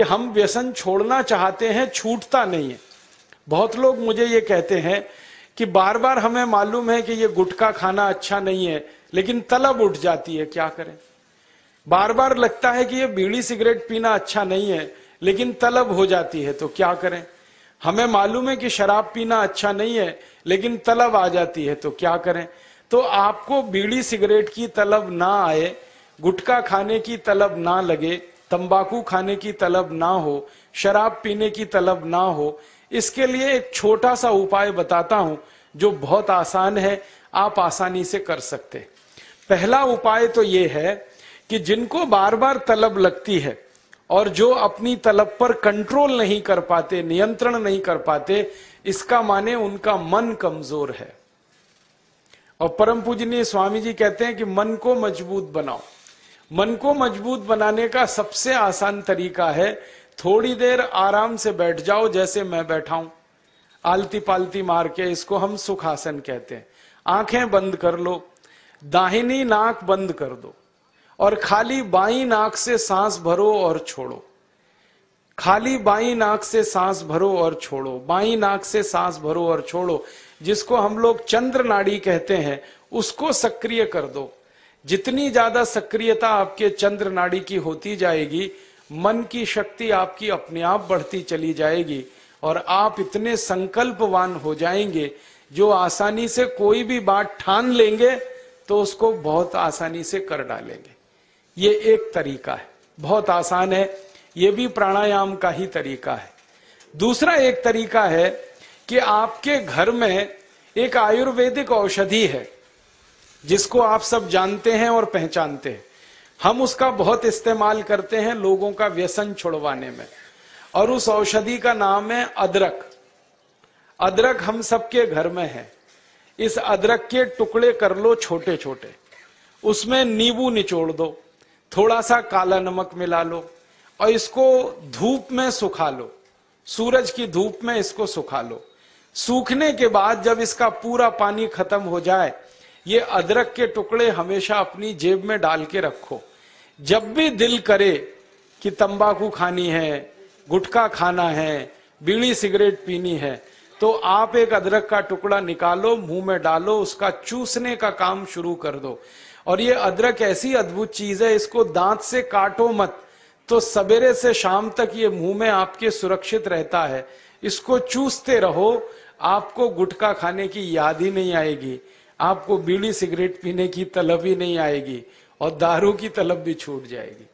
हम व्यसन छोड़ना चाहते हैं, छूटता नहीं है। बहुत लोग मुझे ये कहते हैं कि बार बार हमें मालूम है कि ये गुटखा खाना अच्छा नहीं है, लेकिन तलब उठ जाती है, क्या करें। बार बार लगता है कि ये बीड़ी सिगरेट पीना अच्छा नहीं है, लेकिन तलब हो जाती है, तो क्या करें। हमें मालूम है कि शराब पीना अच्छा नहीं है, लेकिन तलब आ जाती है, तो क्या करें। तो आपको बीड़ी सिगरेट की तलब ना आए, गुटखा खाने की तलब ना लगे, तंबाकू खाने की तलब ना हो, शराब पीने की तलब ना हो, इसके लिए एक छोटा सा उपाय बताता हूं जो बहुत आसान है, आप आसानी से कर सकते। पहला उपाय तो ये है कि जिनको बार बार तलब लगती है और जो अपनी तलब पर कंट्रोल नहीं कर पाते, नियंत्रण नहीं कर पाते, इसका माने उनका मन कमजोर है। और परम पूजनीय स्वामी जी कहते हैं कि मन को मजबूत बनाओ। मन को मजबूत बनाने का सबसे आसान तरीका है, थोड़ी देर आराम से बैठ जाओ, जैसे मैं बैठा हूं, आलती पालती मार के, इसको हम सुखासन कहते हैं। आंखें बंद कर लो, दाहिनी नाक बंद कर दो और खाली बाईं नाक से सांस भरो और छोड़ो। खाली बाईं नाक से सांस भरो और छोड़ो, बाईं नाक से सांस भरो और छोड़ो। जिसको हम लोग चंद्र नाड़ी कहते हैं, उसको सक्रिय कर दो। जितनी ज्यादा सक्रियता आपके चंद्र नाड़ी की होती जाएगी, मन की शक्ति आपकी अपने आप बढ़ती चली जाएगी और आप इतने संकल्पवान हो जाएंगे जो आसानी से कोई भी बात ठान लेंगे तो उसको बहुत आसानी से कर डालेंगे। ये एक तरीका है, बहुत आसान है, ये भी प्राणायाम का ही तरीका है। दूसरा एक तरीका है कि आपके घर में एक आयुर्वेदिक औषधि है जिसको आप सब जानते हैं और पहचानते हैं। हम उसका बहुत इस्तेमाल करते हैं लोगों का व्यसन छुड़वाने में, और उस औषधि का नाम है अदरक। अदरक हम सबके घर में है। इस अदरक के टुकड़े कर लो छोटे छोटे, उसमें नींबू निचोड़ दो, थोड़ा सा काला नमक मिला लो और इसको धूप में सुखा लो, सूरज की धूप में इसको सुखा लो। सूखने के बाद जब इसका पूरा पानी खत्म हो जाए, ये अदरक के टुकड़े हमेशा अपनी जेब में डाल के रखो। जब भी दिल करे कि तंबाकू खानी है, गुटखा खाना है, बीड़ी सिगरेट पीनी है, तो आप एक अदरक का टुकड़ा निकालो, मुंह में डालो, उसका चूसने का काम शुरू कर दो। और ये अदरक ऐसी अद्भुत चीज है, इसको दांत से काटो मत, तो सवेरे से शाम तक ये मुंह में आपके सुरक्षित रहता है। इसको चूसते रहो, आपको गुटखा खाने की याद ही नहीं आएगी, आपको बीड़ी सिगरेट पीने की तलब ही नहीं आएगी और दारू की तलब भी छूट जाएगी।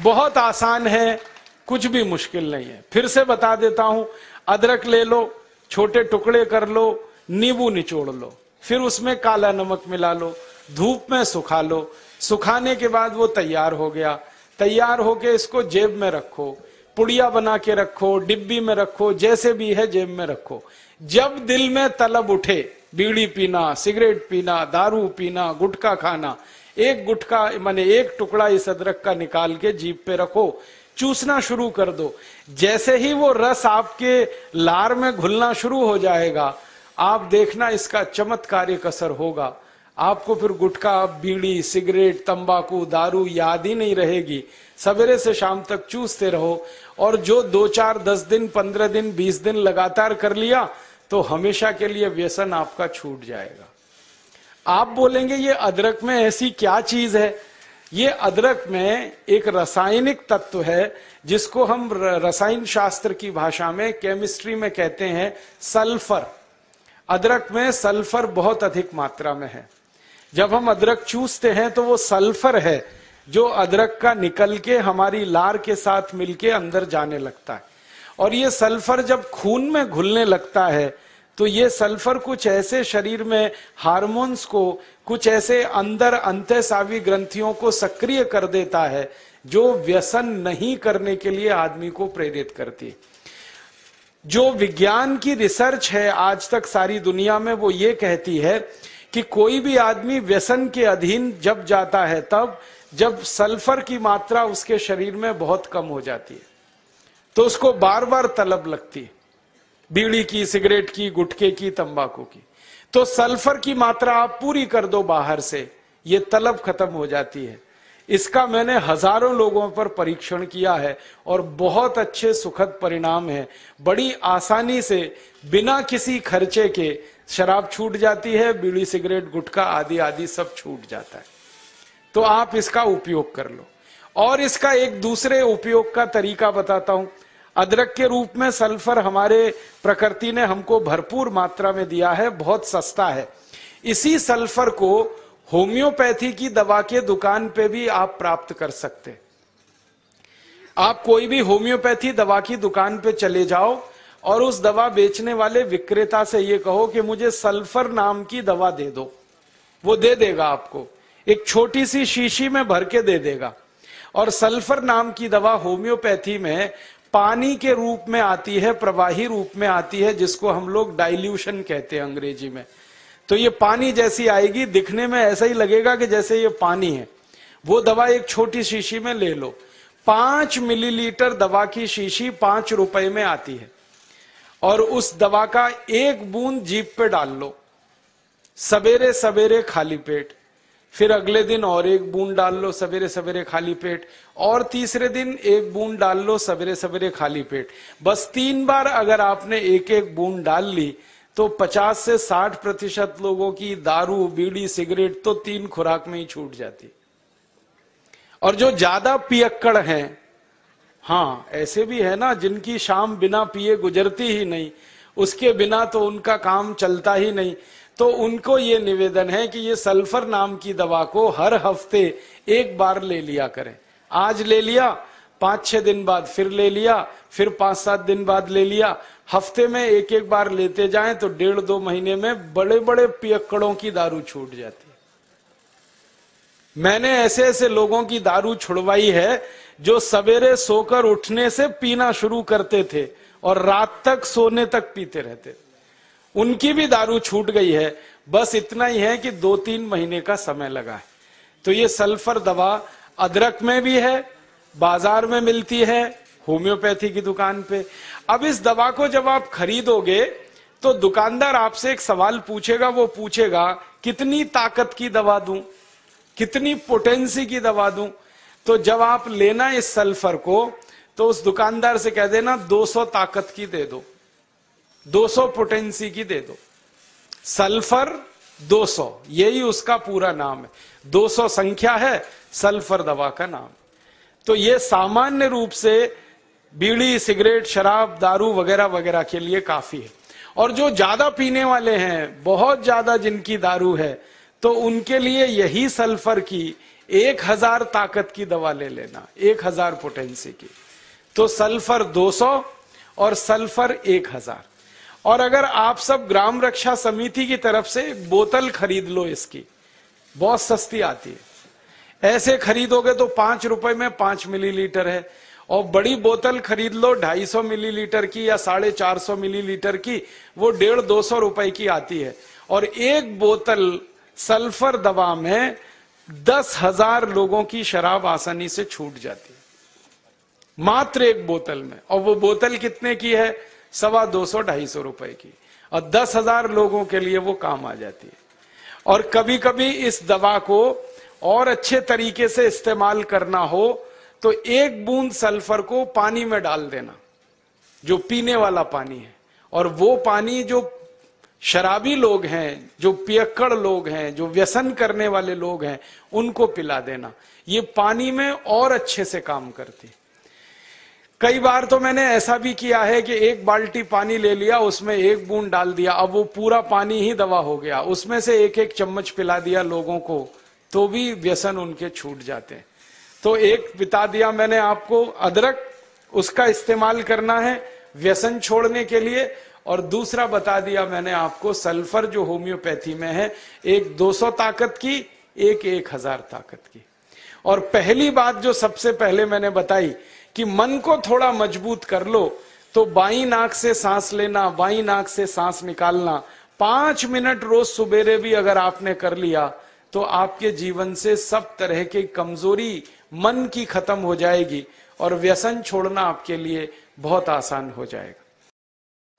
बहुत आसान है, कुछ भी मुश्किल नहीं है। फिर से बता देता हूं, अदरक ले लो, छोटे टुकड़े कर लो, नींबू निचोड़ लो, फिर उसमें काला नमक मिला लो, धूप में सुखा लो। सुखाने के बाद वो तैयार हो गया। तैयार होके इसको जेब में रखो, पुड़िया बना के रखो, डिब्बी में रखो, जैसे भी है जेब में रखो। जब दिल में तलब उठे, बीड़ी पीना, सिगरेट पीना, दारू पीना, गुटखा खाना, एक गुटखा माने एक टुकड़ा इस अदरक का निकाल के जीभ पे रखो, चूसना शुरू कर दो। जैसे ही वो रस आपके लार में घुलना शुरू हो जाएगा, आप देखना इसका चमत्कारिक असर होगा। आपको फिर गुटखा, बीड़ी, सिगरेट, तंबाकू, दारू याद ही नहीं रहेगी। सवेरे से शाम तक चूसते रहो, और जो 2, 4, 10 दिन, 15 दिन, 20 दिन लगातार कर लिया तो हमेशा के लिए व्यसन आपका छूट जाएगा। आप बोलेंगे ये अदरक में ऐसी क्या चीज है? ये अदरक में एक रासायनिक तत्व है जिसको हम रसायन शास्त्र की भाषा में, केमिस्ट्री में कहते हैं सल्फर। अदरक में सल्फर बहुत अधिक मात्रा में है। जब हम अदरक चूसते हैं तो वो सल्फर है जो अदरक का निकल के हमारी लार के साथ मिलके अंदर जाने लगता है। और ये सल्फर जब खून में घुलने लगता है तो ये सल्फर कुछ ऐसे शरीर में हार्मोन्स को, कुछ ऐसे अंदर अंतःस्रावी ग्रंथियों को सक्रिय कर देता है जो व्यसन नहीं करने के लिए आदमी को प्रेरित करती है। जो विज्ञान की रिसर्च है आज तक सारी दुनिया में, वो ये कहती है कि कोई भी आदमी व्यसन के अधीन जब जाता है तब जब सल्फर की मात्रा उसके शरीर में बहुत कम हो जाती है, तो उसको बार बार तलब लगती है, बीड़ी की, सिगरेट की, गुटखे की, तंबाकू की। तो सल्फर की मात्रा आप पूरी कर दो बाहर से, ये तलब खत्म हो जाती है। इसका मैंने हजारों लोगों पर परीक्षण किया है और बहुत अच्छे सुखद परिणाम है। बड़ी आसानी से बिना किसी खर्चे के शराब छूट जाती है, बीड़ी सिगरेट गुटखा आदि आदि सब छूट जाता है। तो आप इसका उपयोग कर लो। और इसका एक दूसरे उपयोग का तरीका बताता हूं। अदरक के रूप में सल्फर हमारे प्रकृति ने हमको भरपूर मात्रा में दिया है, बहुत सस्ता है। इसी सल्फर को होम्योपैथी की दवा के दुकान पे भी आप प्राप्त कर सकते हैं। आप कोई भी होम्योपैथी दवा की दुकान पे चले जाओ और उस दवा बेचने वाले विक्रेता से ये कहो कि मुझे सल्फर नाम की दवा दे दो, वो दे देगा आपको, एक छोटी सी शीशी में भर के दे देगा। और सल्फर नाम की दवा होम्योपैथी में पानी के रूप में आती है, प्रवाही रूप में आती है, जिसको हम लोग डाइल्यूशन कहते हैं अंग्रेजी में। तो ये पानी जैसी आएगी, दिखने में ऐसा ही लगेगा कि जैसे ये पानी है। वो दवा एक छोटी शीशी में ले लो। 5 मिलीलीटर दवा की शीशी 5 रुपए में आती है और उस दवा का 1 बूंद जीभ पे डाल लो, सवेरे सवेरे खाली पेट, फिर अगले दिन और 1 बूंद डाल लो सवेरे सवेरे खाली पेट, और तीसरे दिन 1 बूंद डाल लो सवेरे सवेरे खाली पेट। बस 3 बार अगर आपने 1-1 बूंद डाल ली तो 50 से 60% लोगों की दारू बीड़ी सिगरेट तो 3 खुराक में ही छूट जाती। और जो ज्यादा पियक्कड़ हैं, हाँ ऐसे भी है ना जिनकी शाम बिना पिए गुजरती ही नहीं, उसके बिना तो उनका काम चलता ही नहीं, तो उनको ये निवेदन है कि ये सल्फर नाम की दवा को हर हफ्ते 1 बार ले लिया करें। आज ले लिया, 5-6 दिन बाद फिर ले लिया, फिर 5-7 दिन बाद ले लिया। हफ्ते में 1-1 बार लेते जाएं तो 1.5-2 महीने में बड़े बड़े पियक्कड़ों की दारू छूट जाती है। मैंने ऐसे ऐसे लोगों की दारू छुड़वाई है जो सवेरे सोकर उठने से पीना शुरू करते थे और रात तक सोने तक पीते रहते थे, उनकी भी दारू छूट गई है। बस इतना ही है कि 2-3 महीने का समय लगा है। तो ये सल्फर दवा अदरक में भी है, बाजार में मिलती है, होम्योपैथी की दुकान पे। अब इस दवा को जब आप खरीदोगे तो दुकानदार आपसे एक सवाल पूछेगा, वो पूछेगा कितनी ताकत की दवा दूं, कितनी पोटेंसी की दवा दूं। तो जब आप लेना इस सल्फर को तो उस दुकानदार से कह देना 200 ताकत की दे दो, 200 पोटेंसी की दे दो। सल्फर 200, यही उसका पूरा नाम है। 200 संख्या है, सल्फर दवा का नाम। तो ये सामान्य रूप से बीड़ी सिगरेट शराब दारू वगैरह वगैरह के लिए काफी है। और जो ज्यादा पीने वाले हैं, बहुत ज्यादा जिनकी दारू है, तो उनके लिए यही सल्फर की 1000 ताकत की दवा ले लेना, 1000 पोटेंसी की। तो सल्फर 200 और सल्फर 1000। और अगर आप सब ग्राम रक्षा समिति की तरफ से एक बोतल खरीद लो, इसकी बहुत सस्ती आती है। ऐसे खरीदोगे तो 5 रुपए में 5 मिलीलीटर है, और बड़ी बोतल खरीद लो 250 मिलीलीटर की या 450 मिलीलीटर की, वो 150-200 रुपए की आती है। और एक बोतल सल्फर दवा में 10,000 लोगों की शराब आसानी से छूट जाती है, मात्र एक बोतल में। और वो बोतल कितने की है? 250-250 रुपए की, और 10,000 लोगों के लिए वो काम आ जाती है। और कभी कभी इस दवा को और अच्छे तरीके से इस्तेमाल करना हो तो 1 बूंद सल्फर को पानी में डाल देना, जो पीने वाला पानी है, और वो पानी जो शराबी लोग हैं, जो पियक्कड़ लोग हैं, जो व्यसन करने वाले लोग हैं, उनको पिला देना। ये पानी में और अच्छे से काम करती। कई बार तो मैंने ऐसा भी किया है कि 1 बाल्टी पानी ले लिया, उसमें 1 बूंद डाल दिया, अब वो पूरा पानी ही दवा हो गया, उसमें से 1-1 चम्मच पिला दिया लोगों को, तो भी व्यसन उनके छूट जाते हैं। तो एक बता दिया मैंने आपको अदरक, उसका इस्तेमाल करना है व्यसन छोड़ने के लिए, और दूसरा बता दिया मैंने आपको सल्फर जो होम्योपैथी में है, एक 200 ताकत की, एक 1000 ताकत की। और पहली बात जो सबसे पहले मैंने बताई कि मन को थोड़ा मजबूत कर लो, तो बाईं नाक से सांस लेना, बाईं नाक से सांस निकालना 5 मिनट रोज सुबेरे भी अगर आपने कर लिया तो आपके जीवन से सब तरह की कमजोरी मन की खत्म हो जाएगी और व्यसन छोड़ना आपके लिए बहुत आसान हो जाएगा।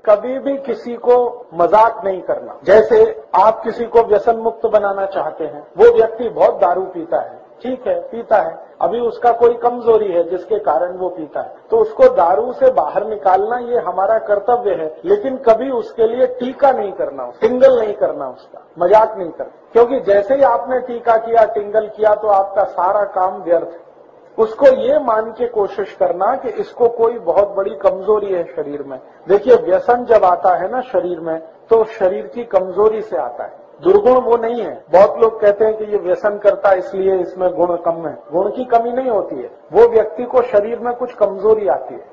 कभी भी किसी को मजाक नहीं करना। जैसे आप किसी को व्यसन मुक्त बनाना चाहते हैं, वो व्यक्ति बहुत दारू पीता है, ठीक है, पीता है, अभी उसका कोई कमजोरी है जिसके कारण वो पीता है, तो उसको दारू से बाहर निकालना ये हमारा कर्तव्य है, लेकिन कभी उसके लिए टीका नहीं करना, टिंगल नहीं करना, उसका मजाक नहीं करना, क्योंकि जैसे ही आपने टीका किया, टिंगल किया, तो आपका सारा काम व्यर्थ है। उसको ये मान के कोशिश करना कि इसको कोई बहुत बड़ी कमजोरी है शरीर में। देखिए, व्यसन जब आता है ना शरीर में, तो शरीर की कमजोरी से आता है, दुर्गुण वो नहीं है। बहुत लोग कहते हैं कि ये व्यसन करता है इसलिए इसमें गुण कम है। गुण की कमी नहीं होती है, वो व्यक्ति को शरीर में कुछ कमजोरी आती है।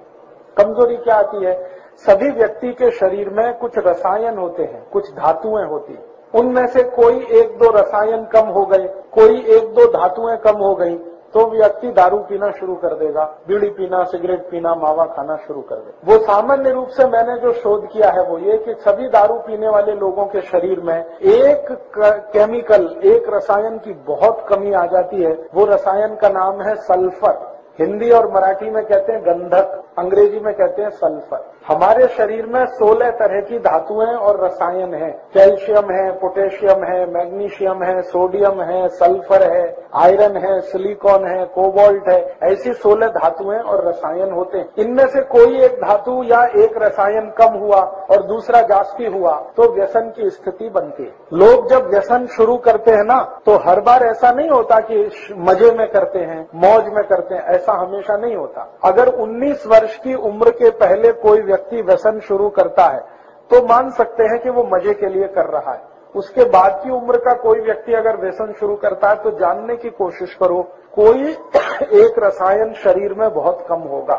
कमजोरी क्या आती है? सभी व्यक्ति के शरीर में कुछ रसायन होते हैं, कुछ धातुएं होती हैं, उनमें से कोई एक दो रसायन कम हो गए, कोई एक दो धातुएं कम हो गई, तो व्यक्ति दारू पीना शुरू कर देगा, बीड़ी पीना, सिगरेट पीना, मावा खाना शुरू कर देगा। वो सामान्य रूप से मैंने जो शोध किया है वो ये कि सभी दारू पीने वाले लोगों के शरीर में एक केमिकल, एक रसायन की बहुत कमी आ जाती है। वो रसायन का नाम है सल्फर। हिंदी और मराठी में कहते हैं गंधक, अंग्रेजी में कहते हैं सल्फर। हमारे शरीर में 16 तरह की धातुएं और रसायन हैं। कैल्शियम है, पोटेशियम है, मैग्नीशियम है, सोडियम है, सल्फर है, आयरन है, सिलिकॉन है, कोबाल्ट है, ऐसी 16 धातुएं और रसायन होते हैं। इनमें से कोई एक धातु या एक रसायन कम हुआ और दूसरा जास्ती हुआ तो व्यसन की स्थिति बनती है। लोग जब व्यसन शुरू करते हैं ना, तो हर बार ऐसा नहीं होता कि मजे में करते हैं, मौज में करते हैं, ऐसा हमेशा नहीं होता। अगर 19 वर्ष की उम्र के पहले कोई व्यक्ति व्यसन शुरू करता है तो मान सकते हैं कि वो मजे के लिए कर रहा है। उसके बाद की उम्र का कोई व्यक्ति अगर व्यसन शुरू करता है तो जानने की कोशिश करो, कोई एक रसायन शरीर में बहुत कम होगा,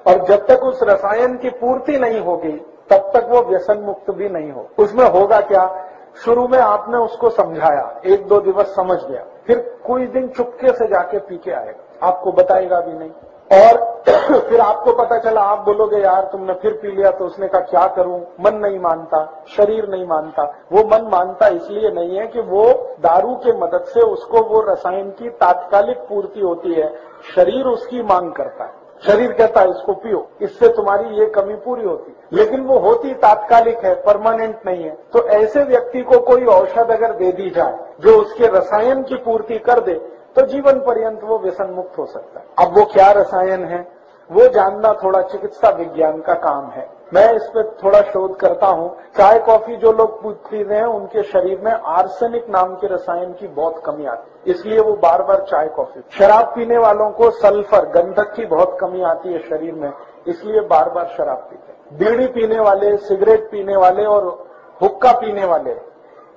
और जब तक उस रसायन की पूर्ति नहीं होगी तब तक वो व्यसन मुक्त भी नहीं हो। उसमें होगा क्या? शुरू में आपने उसको समझाया, 1-2 दिवस समझ गया, फिर कोई दिन चुपके से जाके पी के आएगा, आपको बताएगा भी नहीं, और फिर आपको पता चला, आप बोलोगे यार तुमने फिर पी लिया, तो उसने कहा क्या करूं, मन नहीं मानता, शरीर नहीं मानता। वो मन मानता इसलिए नहीं है कि वो दारू के मदद से उसको वो रसायन की तात्कालिक पूर्ति होती है, शरीर उसकी मांग करता है। शरीर कहता है इसको पियो, इससे तुम्हारी ये कमी पूरी होती, लेकिन वो होती तात्कालिक है, परमानेंट नहीं है। तो ऐसे व्यक्ति को कोई औषध अगर दे दी जाए जो उसके रसायन की पूर्ति कर दे, तो जीवन पर्यंत वो व्यसन मुक्त हो सकता है। अब वो क्या रसायन है वो जानना थोड़ा चिकित्सा विज्ञान का काम है। मैं इस पर थोड़ा शोध करता हूँ। चाय कॉफी जो लोग पी रहे हैं उनके शरीर में आर्सेनिक नाम के रसायन की बहुत कमी आती है, इसलिए वो बार बार चाय कॉफी। शराब पीने वालों को सल्फर, गंधक की बहुत कमी आती है शरीर में, इसलिए बार बार शराब पीते हैं। बीड़ी पीने वाले, सिगरेट पीने वाले और हुक्का पीने वाले,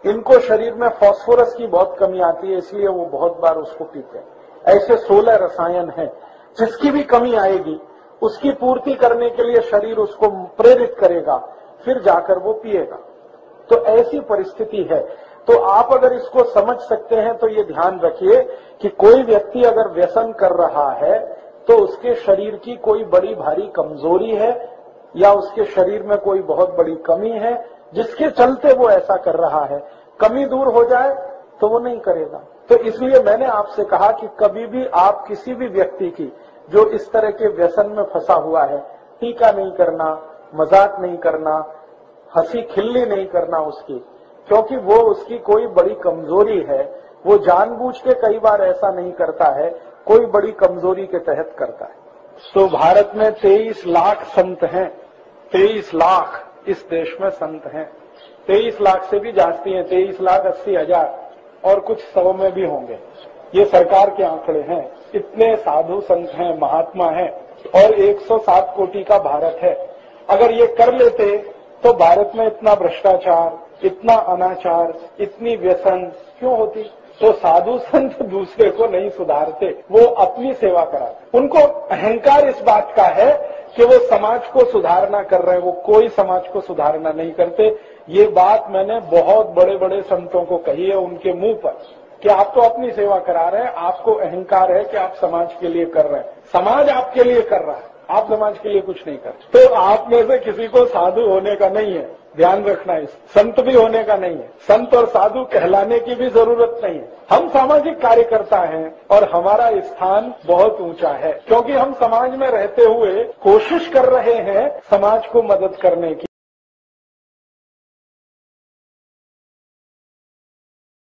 इनको शरीर में फास्फोरस की बहुत कमी आती है, इसलिए वो बहुत बार उसको पीते हैं। ऐसे 16 रसायन हैं, जिसकी भी कमी आएगी उसकी पूर्ति करने के लिए शरीर उसको प्रेरित करेगा, फिर जाकर वो पिएगा। तो ऐसी परिस्थिति है। तो आप अगर इसको समझ सकते हैं तो ये ध्यान रखिए कि कोई व्यक्ति अगर व्यसन कर रहा है तो उसके शरीर की कोई बड़ी भारी कमजोरी है या उसके शरीर में कोई बहुत बड़ी कमी है जिसके चलते वो ऐसा कर रहा है। कमी दूर हो जाए तो वो नहीं करेगा। तो इसलिए मैंने आपसे कहा कि कभी भी आप किसी भी व्यक्ति की जो इस तरह के व्यसन में फंसा हुआ है, टीका नहीं करना, मजाक नहीं करना, हंसी खिल्ली नहीं करना उसकी, क्योंकि वो उसकी कोई बड़ी कमजोरी है। वो जानबूझ के कई बार ऐसा नहीं करता है, कोई बड़ी कमजोरी के तहत करता है। तो भारत में 23 लाख संत हैं, 23 लाख इस देश में संत हैं। 23 लाख से भी जास्ती हैं, 23,80,000 और कुछ 100 में भी होंगे। ये सरकार के आंकड़े हैं। इतने साधु संत हैं, महात्मा हैं, और 107 कोटि का भारत है। अगर ये कर लेते तो भारत में इतना भ्रष्टाचार, इतना अनाचार, इतनी व्यसन क्यों होती? तो साधु संत दूसरे को नहीं सुधारते, वो अपनी सेवा कराते। उनको अहंकार इस बात का है कि वो समाज को सुधारना कर रहे हैं, वो कोई समाज को सुधारना नहीं करते। ये बात मैंने बहुत बड़े बड़े संतों को कही है उनके मुंह पर कि आप तो अपनी सेवा करा रहे हैं, आपको अहंकार है कि आप समाज के लिए कर रहे हैं। समाज आपके लिए कर रहा है, आप समाज के लिए कुछ नहीं कर। तो आप में से किसी को साधु होने का नहीं है, ध्यान रखना। इस संत भी होने का नहीं है, संत और साधु कहलाने की भी जरूरत नहीं है। हम सामाजिक कार्यकर्ता हैं और हमारा स्थान बहुत ऊंचा है, क्योंकि हम समाज में रहते हुए कोशिश कर रहे हैं समाज को मदद करने की।